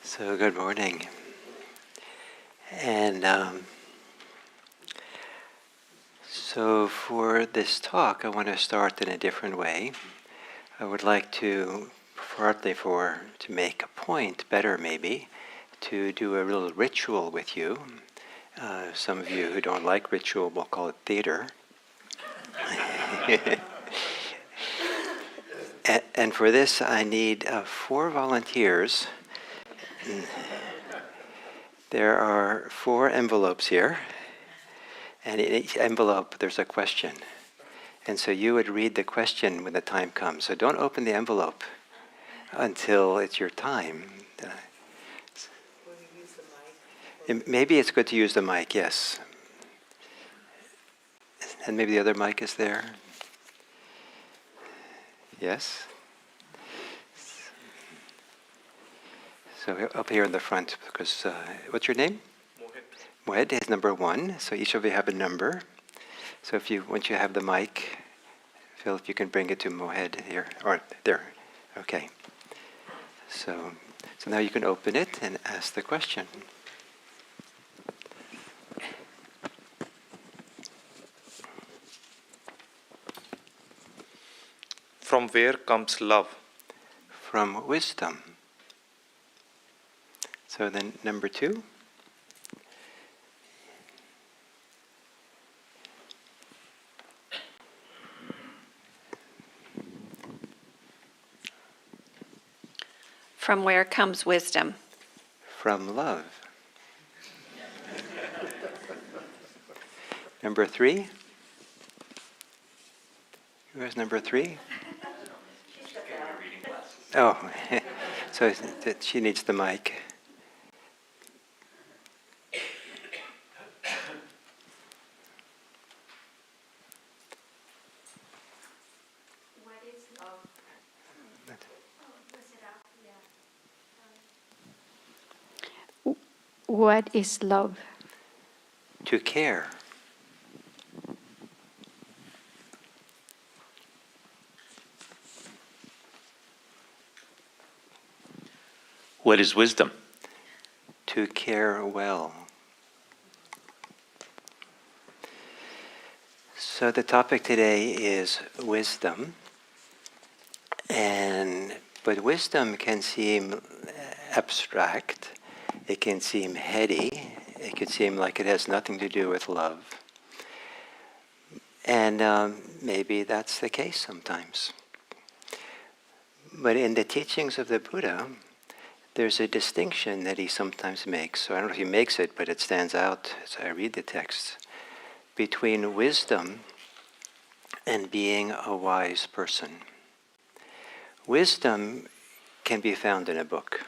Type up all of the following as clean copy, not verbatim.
So good morning. And so for this talk, I want to start in a different way. I would like to, partly to make a point, better maybe, to do a little ritual with you. Some of you who don't like ritual will call it theater. And for this, I need 4 volunteers. There are 4 envelopes here, and in each envelope there's a question. And so you would read the question when the time comes. So don't open the envelope until it's your time. Will you use the mic? Maybe it's good to use the mic, yes. And maybe the other mic is there. Yes? So up here in the front, because what's your name? Mohed is number 1. So each of you have a number. So once you have the mic, Phil, if you can bring it to Mohed here, or there. Okay. So now you can open it and ask the question. From where comes love? From wisdom. So then number 2. From where comes wisdom? From love. Number 3. Who has number 3? Oh, so she needs the mic. What is love? What is love? To care. What is wisdom? To care well. So the topic today is wisdom. But wisdom can seem abstract. It can seem heady. It could seem like it has nothing to do with love. And maybe that's the case sometimes. But in the teachings of the Buddha, there's a distinction that he sometimes makes. So I don't know if he makes it, but it stands out as I read the text, between wisdom and being a wise person. Wisdom can be found in a book.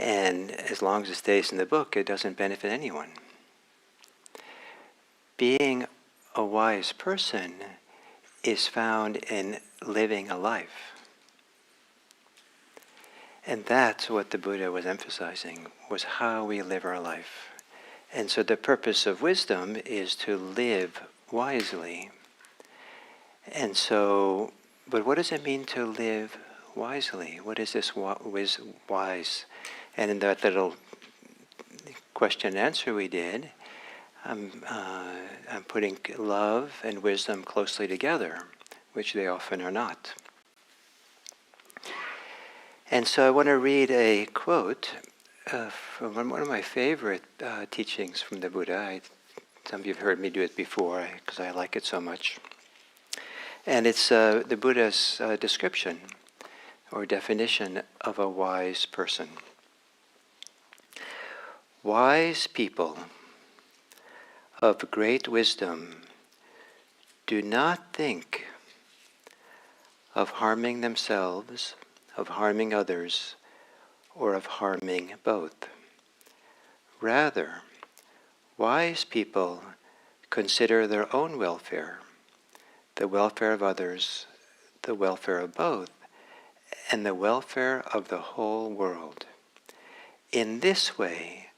And as long as it stays in the book, it doesn't benefit anyone. Being a wise person is found in living a life. And that's what the Buddha was emphasizing, was how we live our life. And so the purpose of wisdom is to live wisely. And so, but what does it mean to live wisely? What is this wise? And in that little question and answer we did, I'm putting love and wisdom closely together, which they often are not. And so I want to read a quote from one of my favorite teachings from the Buddha. Some of you have heard me do it before because I like it so much. And it's the Buddha's description or definition of a wise person. Wise people of great wisdom do not think of harming themselves, of harming others, or of harming both. Rather, wise people consider their own welfare, the welfare of others, the welfare of both, and the welfare of the whole world. In this way,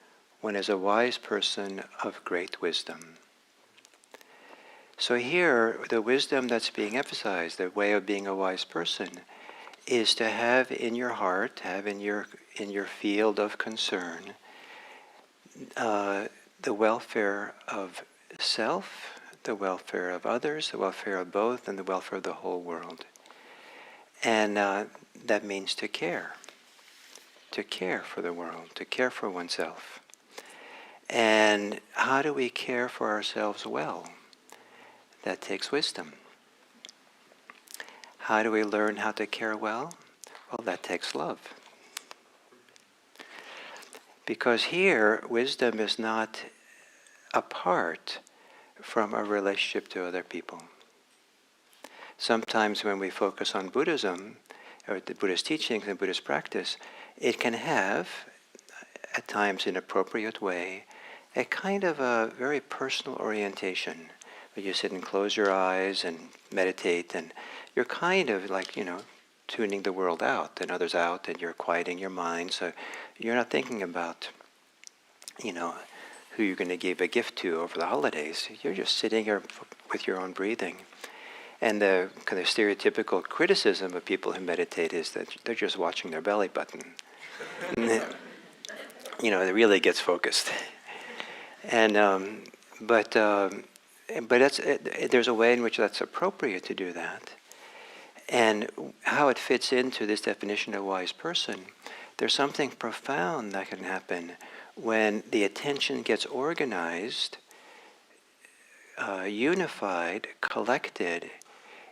one is a wise person of great wisdom. So here, the wisdom that's being emphasized, the way of being a wise person, is to have in your heart, have in your field of concern, the welfare of self, the welfare of others, the welfare of both, and the welfare of the whole world. And that means to care for the world, to care for oneself. And how do we care for ourselves well? That takes wisdom. How do we learn how to care well? Well, that takes love. Because here, wisdom is not apart from a relationship to other people. Sometimes when we focus on Buddhism, or the Buddhist teachings and Buddhist practice, it can have, at times in an appropriate way, a kind of a very personal orientation. Where you sit and close your eyes and meditate, and you're kind of like, tuning the world out and others out, and you're quieting your mind, so you're not thinking about, who you're going to give a gift to over the holidays. You're just sitting here with your own breathing. And the kind of stereotypical criticism of people who meditate is that they're just watching their belly button. It really gets focused. And but there's a way in which that's appropriate to do that. And how it fits into this definition of wise person, there's something profound that can happen when the attention gets organized, unified, collected,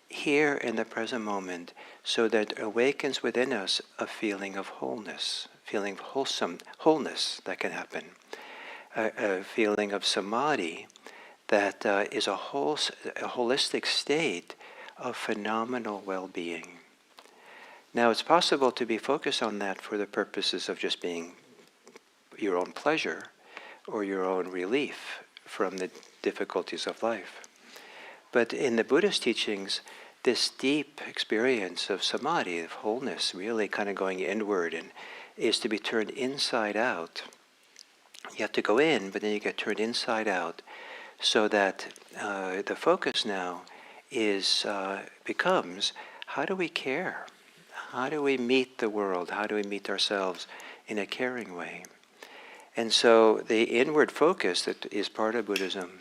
here in the present moment, so that it awakens within us a feeling of wholeness, feeling of wholeness that can happen, a feeling of samadhi that is a holistic state of phenomenal well-being. Now, it's possible to be focused on that for the purposes of just being your own pleasure or your own relief from the difficulties of life. But in the Buddhist teachings, this deep experience of samadhi, of wholeness, really kind of going inward, and is to be turned inside out. You have to go in, but then you get turned inside out, so that the focus now becomes, how do we care? How do we meet the world? How do we meet ourselves in a caring way? And so the inward focus that is part of Buddhism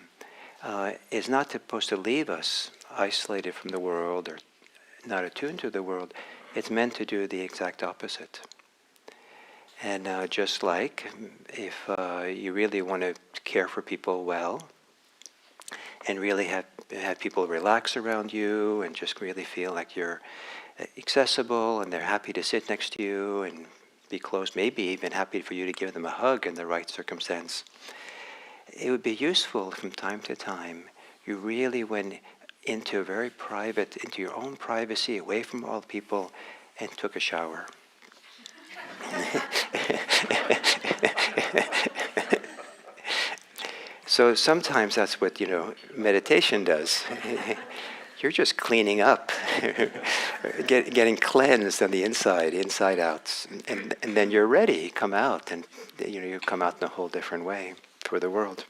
is not supposed to leave us isolated from the world or not attuned to the world. It's meant to do the exact opposite. And just like if you really want to care for people well, and really have people relax around you and just really feel like you're accessible and they're happy to sit next to you and be close, maybe even happy for you to give them a hug in the right circumstance. It would be useful from time to time, you really went into a very private, into your own privacy, away from all people, and took a shower. So sometimes that's what, meditation does. You're just cleaning up, getting cleansed on the inside out, and then you're ready, come out, and you come out in a whole different way for the world.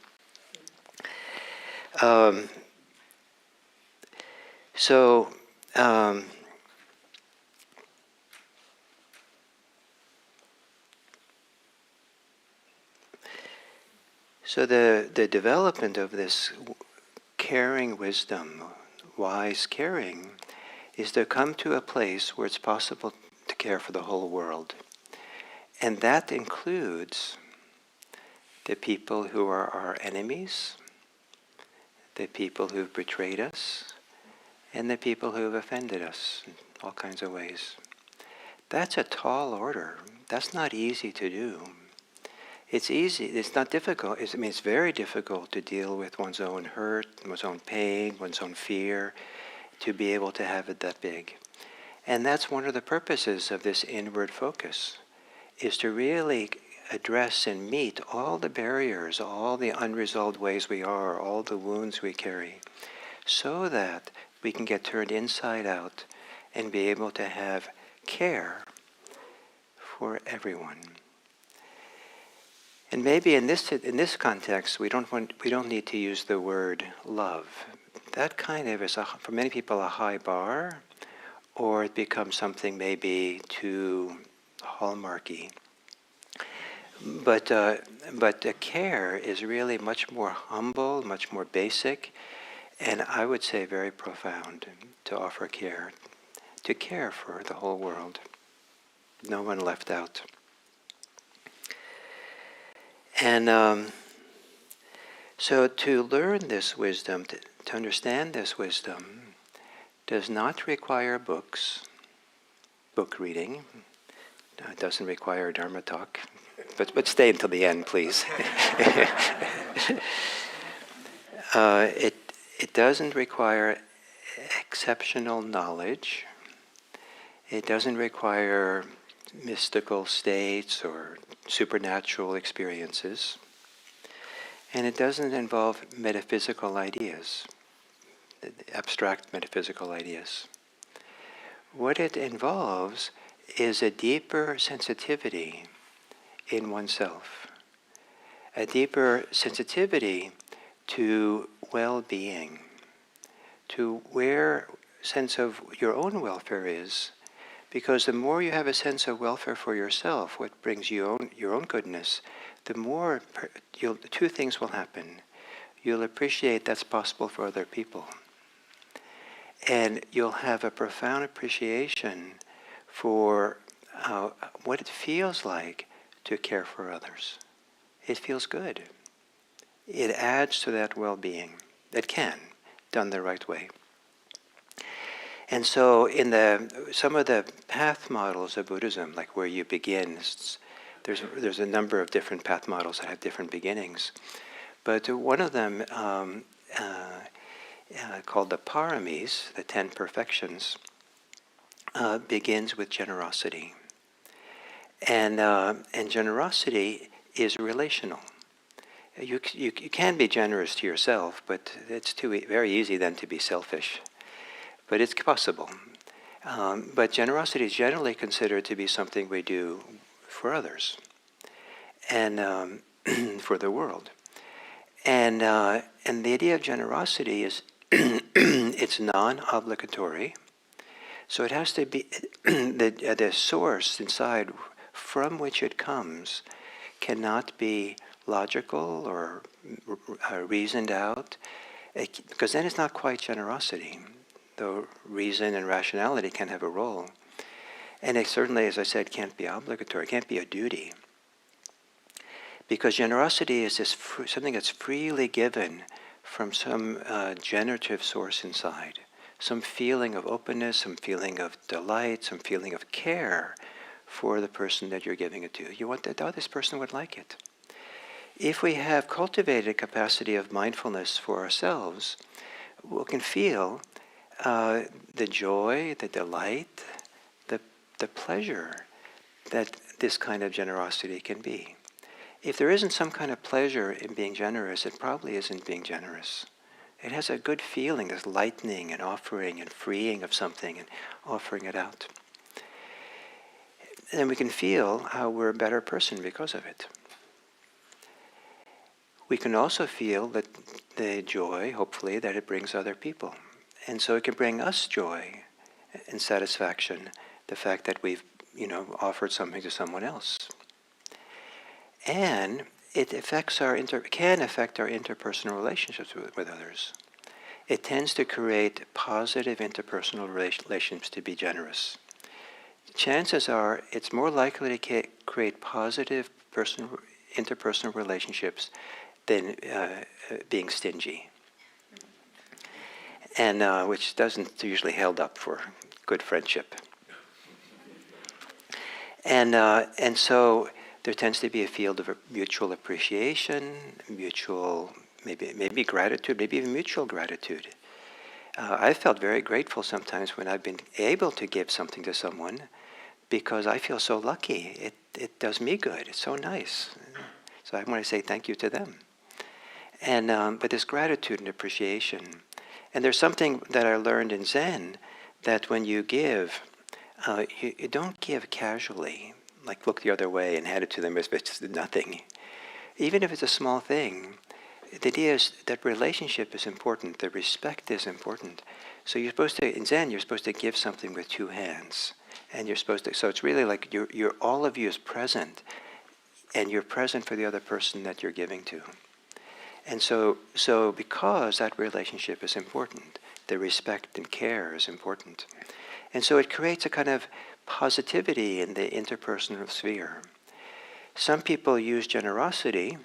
So the development of this caring wisdom, wise caring, is to come to a place where it's possible to care for the whole world. And that includes the people who are our enemies, the people who've betrayed us, and the people who've offended us in all kinds of ways. That's a tall order. That's not easy to do. It's easy, it's not difficult. It's very difficult to deal with one's own hurt, one's own pain, one's own fear, to be able to have it that big. And that's one of the purposes of this inward focus, is to really address and meet all the barriers, all the unresolved ways we are, all the wounds we carry, so that we can get turned inside out and be able to have care for everyone. And maybe in this context, we don't need to use the word love. That kind of is, for many people, a high bar, or it becomes something maybe too hallmarky. But the care is really much more humble, much more basic, and I would say very profound, to offer care, to care for the whole world. No one left out. And so to learn this wisdom, to understand this wisdom, does not require books, book reading. It doesn't require Dharma talk. But stay until the end, please. It doesn't require exceptional knowledge. It doesn't require mystical states or supernatural experiences. And it doesn't involve metaphysical ideas, abstract metaphysical ideas. What it involves is a deeper sensitivity in oneself, a deeper sensitivity to well-being, to where sense of your own welfare is, because the more you have a sense of welfare for yourself, what brings you your own goodness, the more two things will happen. You'll appreciate that's possible for other people, and you'll have a profound appreciation for what it feels like to care for others. It feels good. It adds to that well-being. It can, done the right way. And so in some of the path models of Buddhism, like where you begin, there's a number of different path models that have different beginnings. But one of them, called the Paramis, the 10 perfections, begins with generosity. And generosity is relational. You can be generous to yourself, but it's very easy then to be selfish. But it's possible. But generosity is generally considered to be something we do for others and for the world. And the idea of generosity is it's non-obligatory. So it has to be the source inside from which it comes cannot be logical or reasoned out, because then it's not quite generosity, though reason and rationality can have a role. And it certainly, as I said, can't be obligatory, it can't be a duty. Because generosity is something that's freely given from some generative source inside, some feeling of openness, some feeling of delight, some feeling of care for the person that you're giving it to. You want that this person would like it. If we have cultivated a capacity of mindfulness for ourselves, we can feel the joy, the delight, the pleasure that this kind of generosity can be. If there isn't some kind of pleasure in being generous, it probably isn't being generous. It has a good feeling, this lightening and offering and freeing of something and offering it out. And we can feel how we're a better person because of it. We can also feel that the joy, hopefully, that it brings other people. And so it can bring us joy and satisfaction, the fact that we've, offered something to someone else. And it can affect our interpersonal relationships with others. It tends to create positive interpersonal relationships to be generous. Chances are it's more likely to create positive interpersonal relationships than being stingy, and which doesn't usually held up for good friendship. And so there tends to be a field of mutual appreciation, maybe gratitude, maybe even mutual gratitude. I felt very grateful sometimes when I've been able to give something to someone, because I feel so lucky. It does me good. It's so nice. So I want to say thank you to them. And but this gratitude and appreciation. And there's something that I learned in Zen, that when you give, you don't give casually, like look the other way and hand it to them as if it's nothing. Even if it's a small thing, the idea is that relationship is important, the respect is important. So you're supposed to, in Zen, you're supposed to give something with two hands. And you're supposed to, so it's really like you're all of you is present, and you're present for the other person that you're giving to. And so because that relationship is important, the respect and care is important. And so it creates a kind of positivity in the interpersonal sphere. Some people use generosity,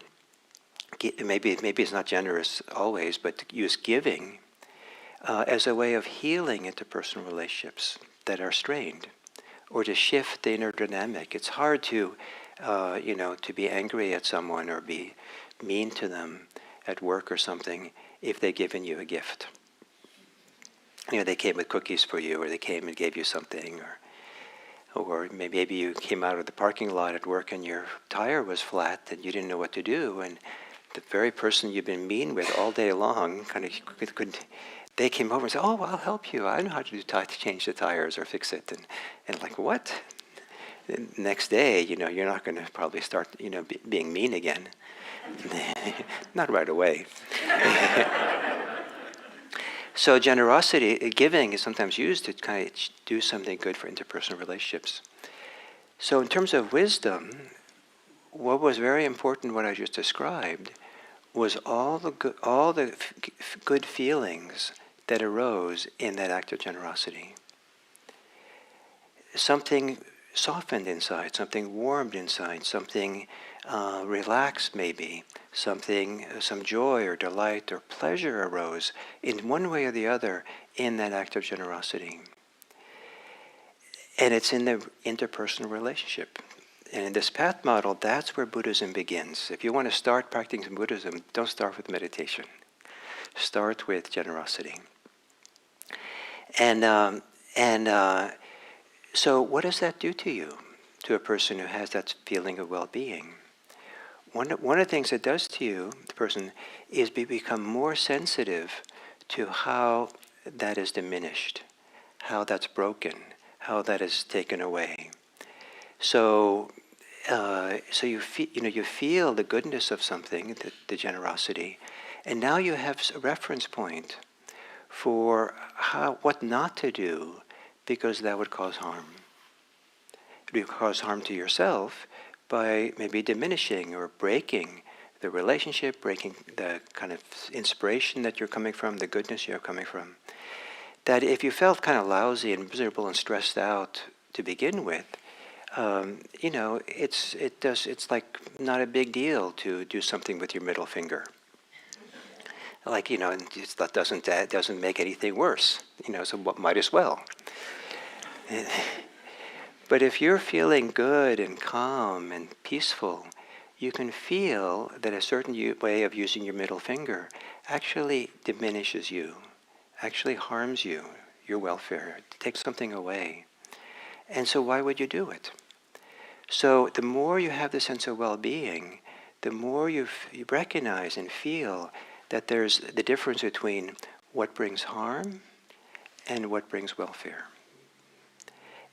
maybe it's not generous always, but use giving as a way of healing interpersonal relationships that are strained, or to shift the inner dynamic. It's hard to be angry at someone or be mean to them at work or something if they've given you a gift. They came with cookies for you, or they came and gave you something, or maybe you came out of the parking lot at work and your tire was flat and you didn't know what to do, and the very person you've been mean with all day long they came over and said, "Oh, well, I'll help you. I know how to change the tires or fix it." And like, what? The next day, you're not going to probably start, being mean again. Not right away. So generosity, giving, is sometimes used to kind of do something good for interpersonal relationships. So in terms of wisdom, what was very important, what I just described, was all the good feelings that arose in that act of generosity. Something softened inside, something warmed inside, something relaxed maybe, some joy or delight or pleasure arose in one way or the other in that act of generosity. And it's in the interpersonal relationship. And in this path model, that's where Buddhism begins. If you want to start practicing Buddhism, don't start with meditation. Start with generosity. So what does that do to you, to a person who has that feeling of well-being? One of the things it does to you, the person, is become more sensitive to how that is diminished, how that's broken, how that is taken away. So you feel the goodness of something, the generosity, and now you have a reference point for what not to do, because that would cause harm. It would cause harm to yourself by maybe diminishing or breaking the relationship, breaking the kind of inspiration that you're coming from, the goodness you're coming from. That if you felt kind of lousy and miserable and stressed out to begin with, it's like not a big deal to do something with your middle finger. Like, that doesn't make anything worse, so might as well. But if you're feeling good and calm and peaceful, you can feel that a certain way of using your middle finger actually diminishes you, actually harms you, your welfare, takes something away. And so why would you do it? So the more you have the sense of well-being, the more you recognize and feel that there's the difference between what brings harm and what brings welfare.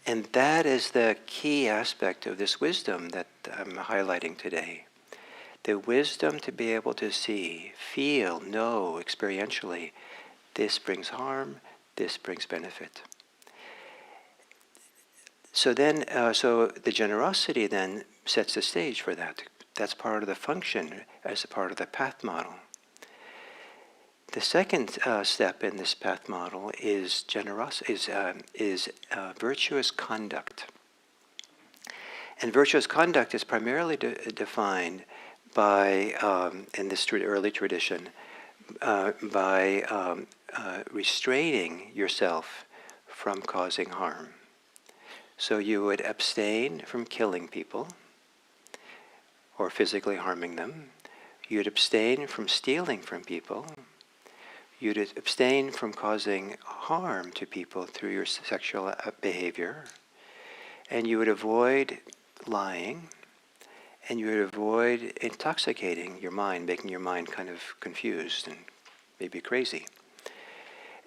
And that is the key aspect of this wisdom that I'm highlighting today. The wisdom to be able to see, feel, know experientially, this brings harm, this brings benefit. So the generosity then sets the stage for that. That's part of the function as a part of the path model. The second step in this path model is virtuous conduct. And virtuous conduct is primarily defined by, in this early tradition, by restraining yourself from causing harm. So you would abstain from killing people or physically harming them. You'd abstain from stealing from people. You'd abstain from causing harm to people through your sexual behavior. And you would avoid lying. And you would avoid intoxicating your mind, making your mind kind of confused and maybe crazy.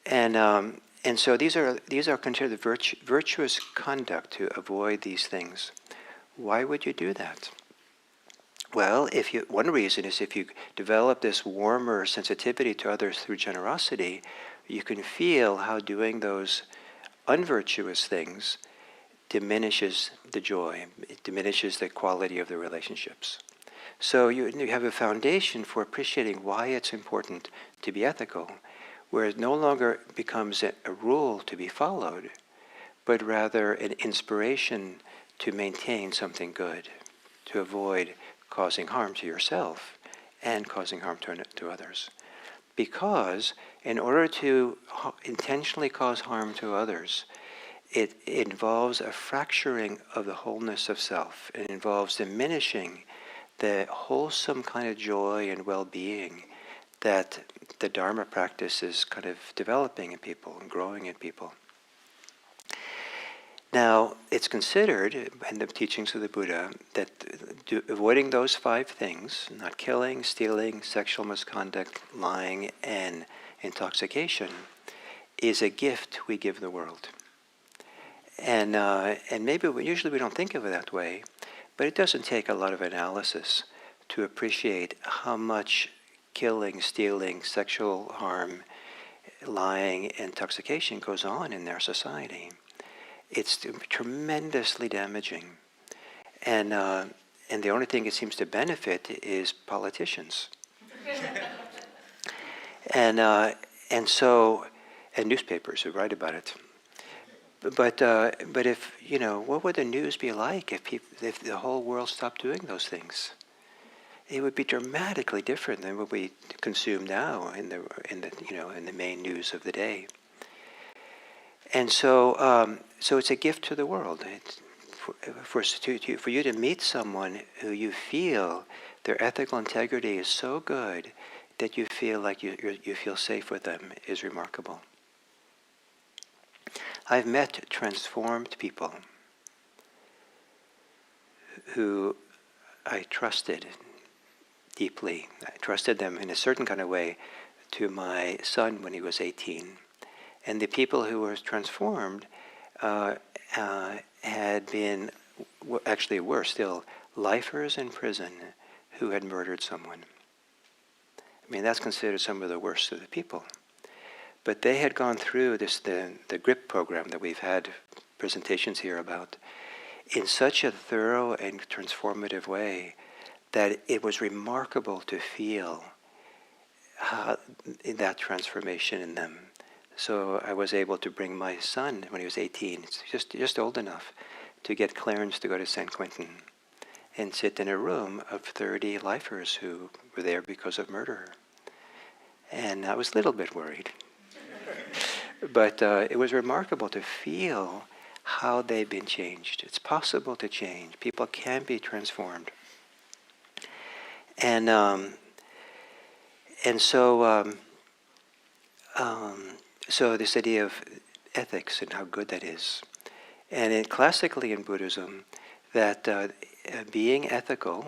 And so these are considered virtuous conduct to avoid these things. Why would you do that? Well, one reason is if you develop this warmer sensitivity to others through generosity, you can feel how doing those unvirtuous things diminishes the joy, it diminishes the quality of the relationships. So you have a foundation for appreciating why it's important to be ethical, where it no longer becomes a rule to be followed, but rather an inspiration to maintain something good, to avoid causing harm to yourself and causing harm to others. Because in order to intentionally cause harm to others, it involves a fracturing of the wholeness of self. It involves diminishing the wholesome kind of joy and well-being that the Dharma practice is kind of developing in people and growing in people. Now, it's considered in the teachings of the Buddha that avoiding those 5 things, not killing, stealing, sexual misconduct, lying, and intoxication, is a gift we give the world. And maybe usually we don't think of it that way, but it doesn't take a lot of analysis to appreciate how much killing, stealing, sexual harm, lying, intoxication goes on in their society. It's tremendously damaging. And the only thing it seems to benefit is politicians. and newspapers who write about it. But if, what would the news be like if the whole world stopped doing those things? It would be dramatically different than what we consume now in the main news of the day. And so it's a gift to the world. For you to meet someone who you feel their ethical integrity is so good that you feel like you feel safe with them is remarkable. I've met transformed people who I trusted deeply. I trusted them in a certain kind of way to my son when he was 18. And the people who were transformed had been, actually were still, lifers in prison who had murdered someone. I mean, that's considered some of the worst of the people. But they had gone through the GRIP program that we've had presentations here about in such a thorough and transformative way that it was remarkable to feel that transformation in them. So I was able to bring my son when he was 18, just old enough, to get clearance to go to San Quentin and sit in a room of 30 lifers who were there because of murder. And I was a little bit worried. But it was remarkable to feel how they've been changed. It's possible to change. People can be transformed. So this idea of ethics and how good that is. And classically in Buddhism, that being ethical,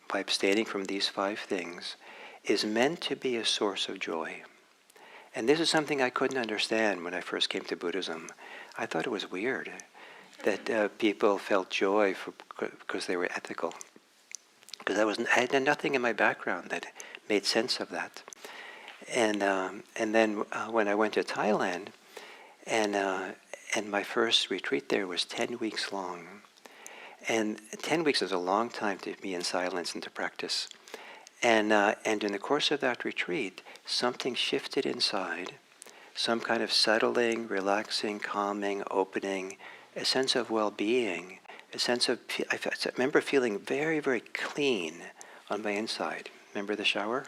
by abstaining from these 5 things, is meant to be a source of joy. And this is something I couldn't understand when I first came to Buddhism. I thought it was weird that people felt joy because they were ethical. Because I had nothing in my background that made sense of that. And then when I went to Thailand, and my first retreat there was 10 weeks long. And 10 weeks is a long time to be in silence and to practice. And in the course of that retreat, something shifted inside, some kind of settling, relaxing, calming, opening, a sense of well-being, a sense of, I remember feeling very, very clean on my inside. Remember the shower?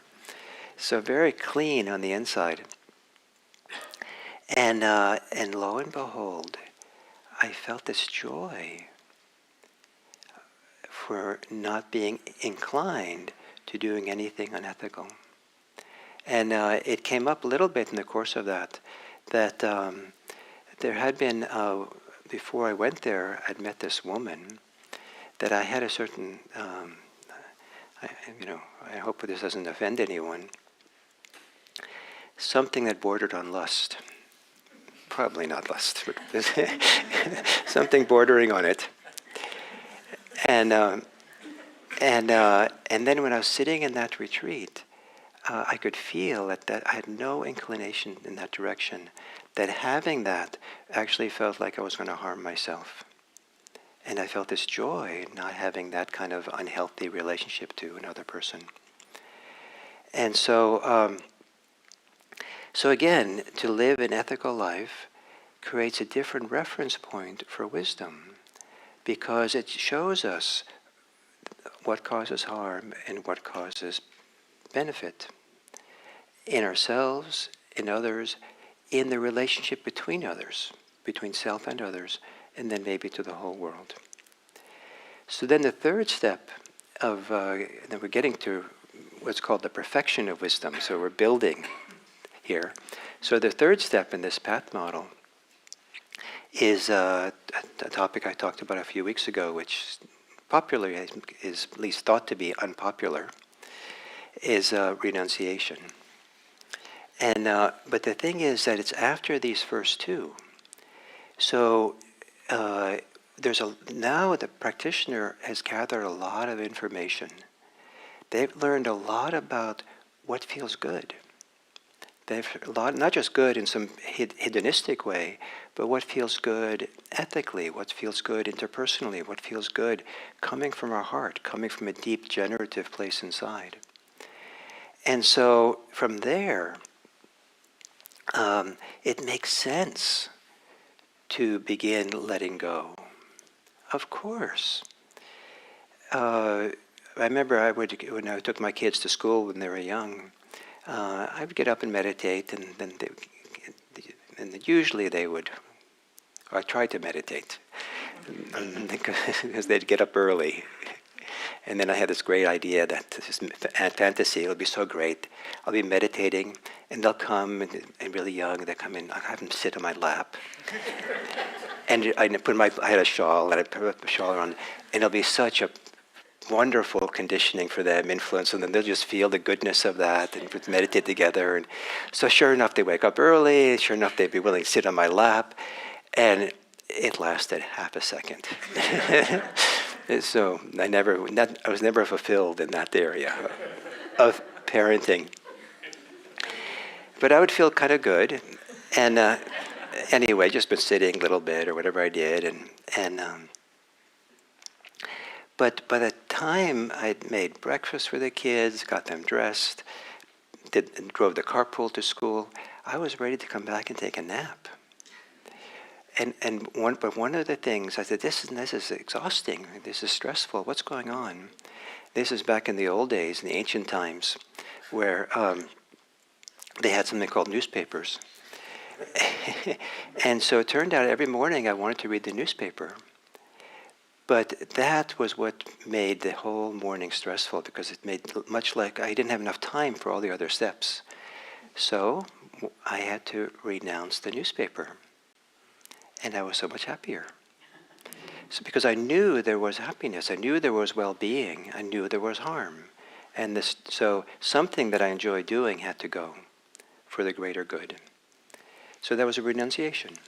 So very clean on the inside. And lo and behold, I felt this joy for not being inclined to doing anything unethical. And it came up a little bit in the course of that there had been, before I went there, I'd met this woman that I had a certain, I hope this doesn't offend anyone, something that bordered on lust. Probably not lust, but something bordering on it. And And then when I was sitting in that retreat, I could feel that I had no inclination in that direction, that having that actually felt like I was going to harm myself. And I felt this joy not having that kind of unhealthy relationship to another person. And so again, to live an ethical life creates a different reference point for wisdom, because it shows us what causes harm and what causes benefit in ourselves, in others, in the relationship between others, between self and others, and then maybe to the whole world. So then the third step of, then we're getting to what's called the perfection of wisdom. So we're building here. So the third step in this path model is a topic I talked about a few weeks ago, which popularly is at least thought to be unpopular, is renunciation. And but the thing is that it's after these first two. So now the practitioner has gathered a lot of information. They've learned a lot about what feels good. They've a lot, not just good in some hedonistic way, but what feels good ethically, what feels good interpersonally, what feels good coming from our heart, coming from a deep generative place inside. And so from there, it makes sense to begin letting go. Of course. I remember when I took my kids to school when they were young, I would get up and meditate, and then usually they would, or I tried to meditate, because they'd get up early. And then I had this great idea that this fantasy, it'll be so great. I'll be meditating, and they'll come, and really young, they come in, I have them sit on my lap. And I had a shawl, and I put a shawl around, and it'll be such a wonderful conditioning for them, influence, and then they'll just feel the goodness of that and meditate together. And so sure enough, they wake up early, sure enough, they'd be willing to sit on my lap, and it lasted half a second. So I was never fulfilled in that area of parenting. But I would feel kind of good, and anyway, just been sitting a little bit or whatever I did, but by the time I'd made breakfast for the kids, got them dressed, drove the carpool to school, I was ready to come back and take a nap. But one of the things I said, this is exhausting. This is stressful. What's going on? This is back in the old days, in the ancient times, where they had something called newspapers. And so it turned out every morning I wanted to read the newspaper. But that was what made the whole morning stressful, because it made much like I didn't have enough time for all the other steps. So I had to renounce the newspaper. And I was so much happier. So because I knew there was happiness, I knew there was well-being, I knew there was harm. And so something that I enjoy doing had to go for the greater good. So that was a renunciation.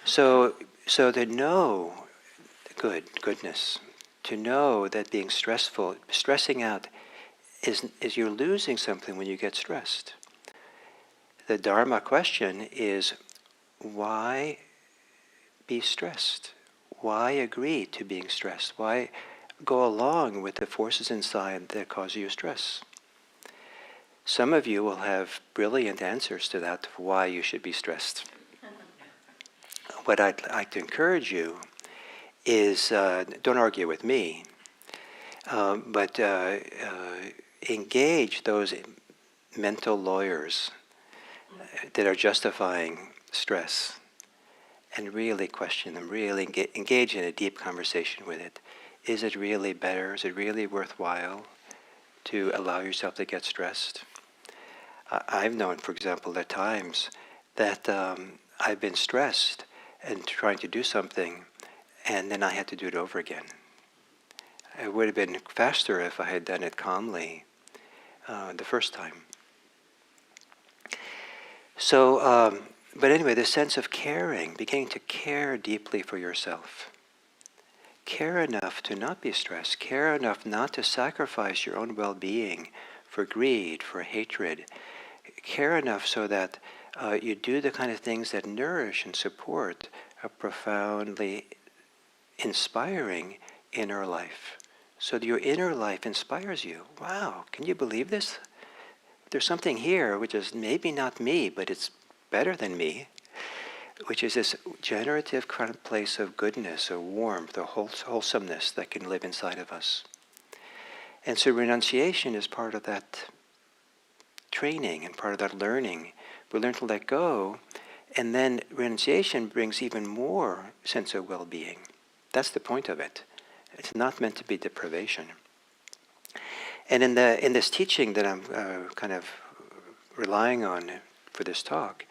So to know goodness, to know that being stressing out is you're losing something when you get stressed. The Dharma question is, why be stressed? Why agree to being stressed? Why go along with the forces inside that cause you stress? Some of you will have brilliant answers to that, why you should be stressed. What I'd like to encourage you is, don't argue with me, but engage those mental lawyers that are justifying stress, and really question them, really engage in a deep conversation with it. Is it really better? Is it really worthwhile to allow yourself to get stressed? I've known, for example, at times that I've been stressed and trying to do something, and then I had to do it over again. It would have been faster if I had done it calmly the first time. So, but anyway, the sense of caring, beginning to care deeply for yourself, care enough to not be stressed, care enough not to sacrifice your own well-being for greed, for hatred, care enough so that you do the kind of things that nourish and support a profoundly inspiring inner life. So that your inner life inspires you. Wow, can you believe this? There's something here which is maybe not me, but it's better than me, which is this generative kind of place of goodness, or warmth, or wholesomeness that can live inside of us. And so renunciation is part of that training and part of that learning. We learn to let go, and then renunciation brings even more sense of well-being. That's the point of it. It's not meant to be deprivation. And in this teaching that I'm kind of relying on for this talk,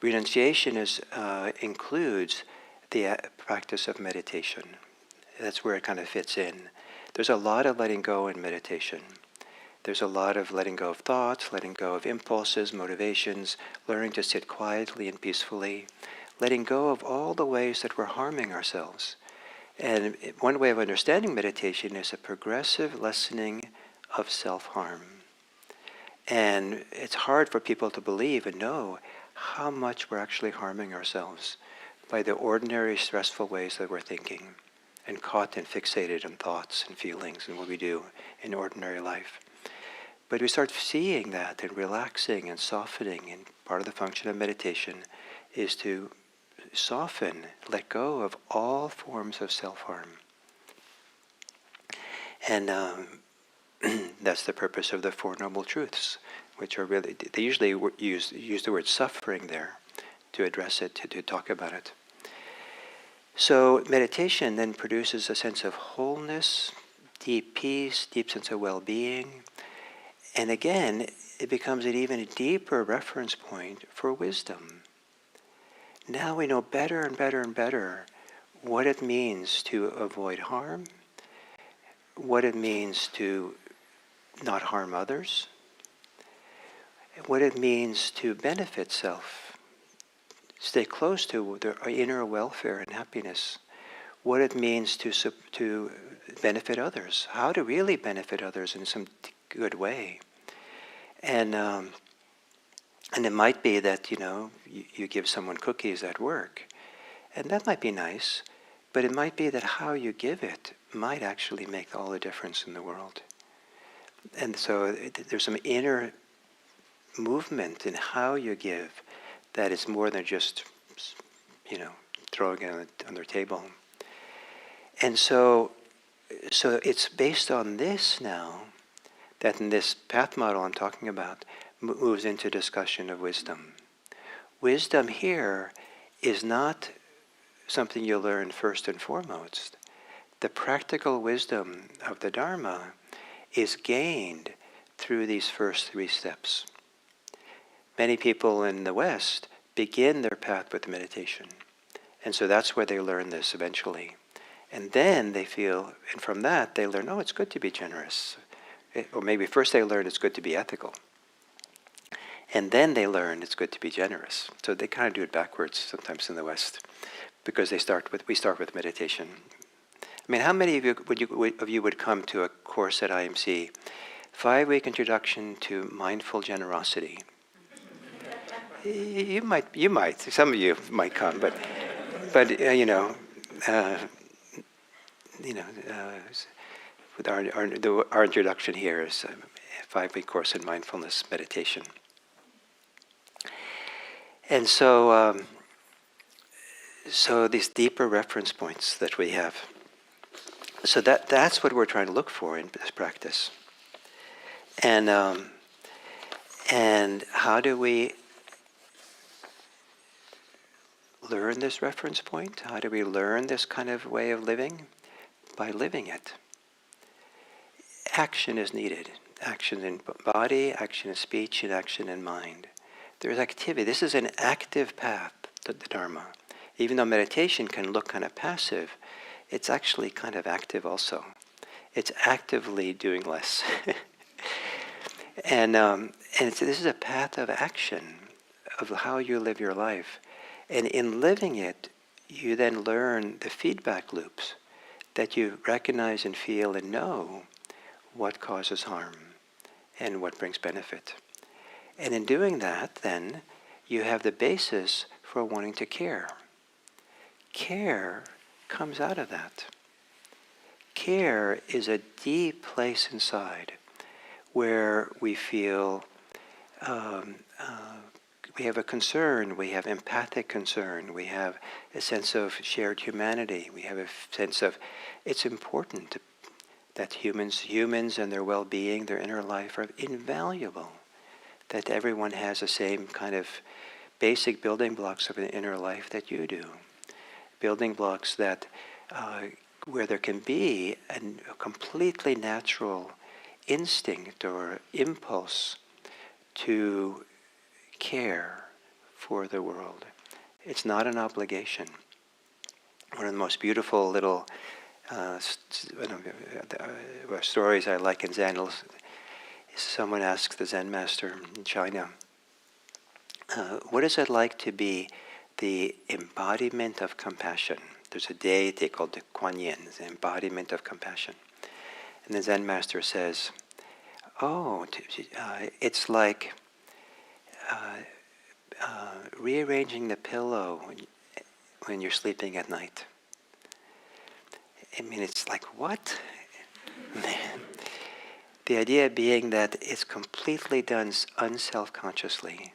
renunciation includes the practice of meditation. That's where it kind of fits in. There's a lot of letting go in meditation. There's a lot of letting go of thoughts, letting go of impulses, motivations, learning to sit quietly and peacefully, letting go of all the ways that we're harming ourselves. And one way of understanding meditation is a progressive lessening of self-harm. And it's hard for people to believe and know how much we're actually harming ourselves by the ordinary stressful ways that we're thinking, and caught and fixated on thoughts and feelings and what we do in ordinary life. But we start seeing that and relaxing and softening, and part of the function of meditation is to soften, let go of all forms of self-harm. And that's the purpose of the Four Noble Truths, which are really, they usually use the word suffering there to address it, to talk about it. So meditation then produces a sense of wholeness, deep peace, deep sense of well-being. And again, it becomes an even deeper reference point for wisdom. Now we know better and better and better what it means to avoid harm, what it means to not harm others, what it means to benefit self, stay close to their inner welfare and happiness, what it means to benefit others, how to really benefit others in some good way. And it might be that, you give someone cookies at work, and that might be nice, but it might be that how you give it might actually make all the difference in the world. And so there's some inner movement in how you give that is more than just, throwing it on their table. And so it's based on this now that in this path model I'm talking about moves into discussion of wisdom. Wisdom here is not something you learn first and foremost. The practical wisdom of the Dharma is gained through these first three steps. Many people in the West begin their path with meditation. And so that's where they learn this eventually. And then they feel, and from that they learn, it's good to be generous. Or maybe first they learn it's good to be ethical. And then they learn it's good to be generous. So they kind of do it backwards sometimes in the West, because we start with meditation. I mean, how many of you would come to a course at IMC, 5-week introduction to mindful generosity? You might. Some of you might come, but with our introduction here is a 5-week course in mindfulness meditation. And so these deeper reference points that we have. So that's what we're trying to look for in this practice. And how do we learn this reference point? How do we learn this kind of way of living? By living it. Action is needed. Action in body, action in speech, and action in mind. There's activity. This is an active path to the Dharma. Even though meditation can look kind of passive, it's actually kind of active also. It's actively doing less. And this is a path of action, of how you live your life. And in living it, you then learn the feedback loops that you recognize and feel and know what causes harm and what brings benefit. And in doing that, then, you have the basis for wanting to care. Care comes out of that. Care is a deep place inside where we feel we have a concern, we have empathic concern, we have a sense of shared humanity, we have a sense of it's important that humans and their well-being, their inner life are invaluable, that everyone has the same kind of basic building blocks of an inner life that you do. Building blocks that where there can be a completely natural instinct or impulse to care for the world. It's not an obligation. One of the most beautiful little stories I like in Zen is someone asks the Zen master in China, what is it like to be the embodiment of compassion? There's a deity called the Kuan Yin, the embodiment of compassion. And the Zen master says, it's like rearranging the pillow when you're sleeping at night. I mean, it's like, what? The idea being that it's completely done unself-consciously.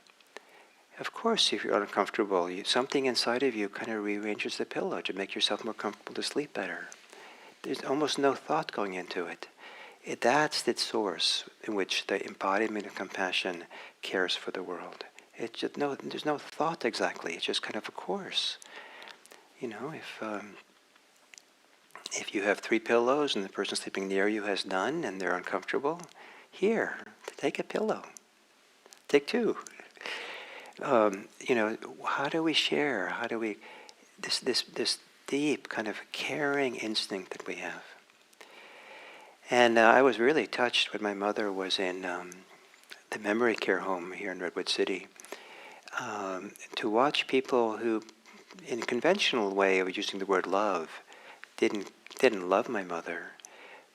Of course, if you're uncomfortable, something inside of you kind of rearranges the pillow to make yourself more comfortable to sleep better. There's almost no thought going into it. That's the source in which the embodiment of compassion cares for the world. It's just there's no thought exactly. It's just kind of a course. You know, if you have 3 pillows and the person sleeping near you has none and they're uncomfortable, here, take a pillow. Take 2. How do we share? How do we this deep kind of caring instinct that we have? And I was really touched when my mother was in the memory care home here in Redwood City, to watch people who, in a conventional way of using the word love, didn't love my mother,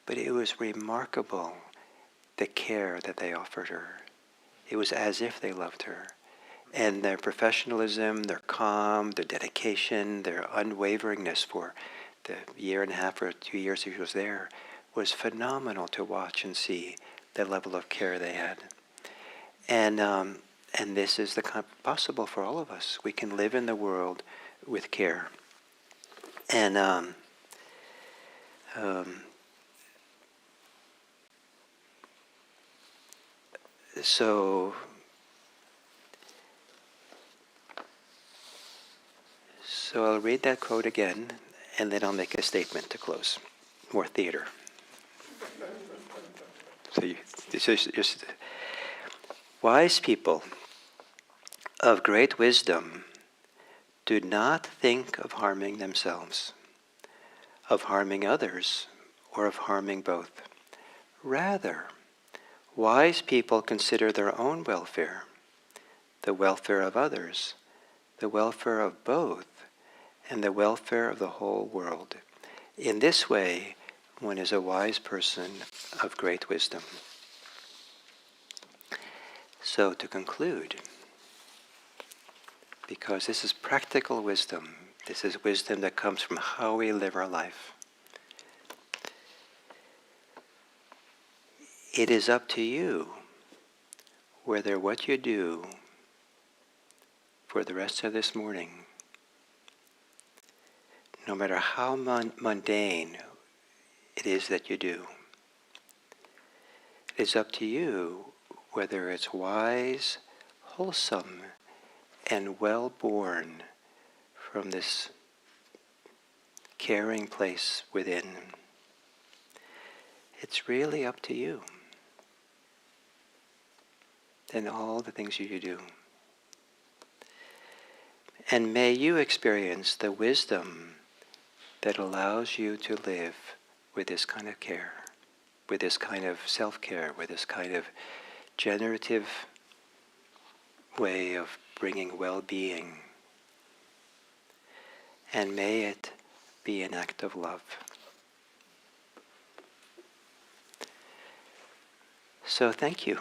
but it was remarkable the care that they offered her. It was as if they loved her. And their professionalism, their calm, their dedication, their unwaveringness for the 1.5 or 2 years she was there was phenomenal to watch and see the level of care they had. And this is possible for all of us. We can live in the world with care. And so I'll read that quote again, and then I'll make a statement to close. More theater. So just wise people of great wisdom do not think of harming themselves, of harming others, or of harming both. Rather, wise people consider their own welfare, the welfare of others, the welfare of both, and the welfare of the whole world. In this way, one is a wise person of great wisdom. So to conclude, because this is practical wisdom, this is wisdom that comes from how we live our life. It is up to you whether what you do for the rest of this morning, no matter how mundane it is that you do, it's up to you whether it's wise, wholesome, and well-born from this caring place within. It's really up to you and all the things you do. And may you experience the wisdom that allows you to live with this kind of care, with this kind of self-care, with this kind of generative way of bringing well-being. and may it be an act of love. So thank you.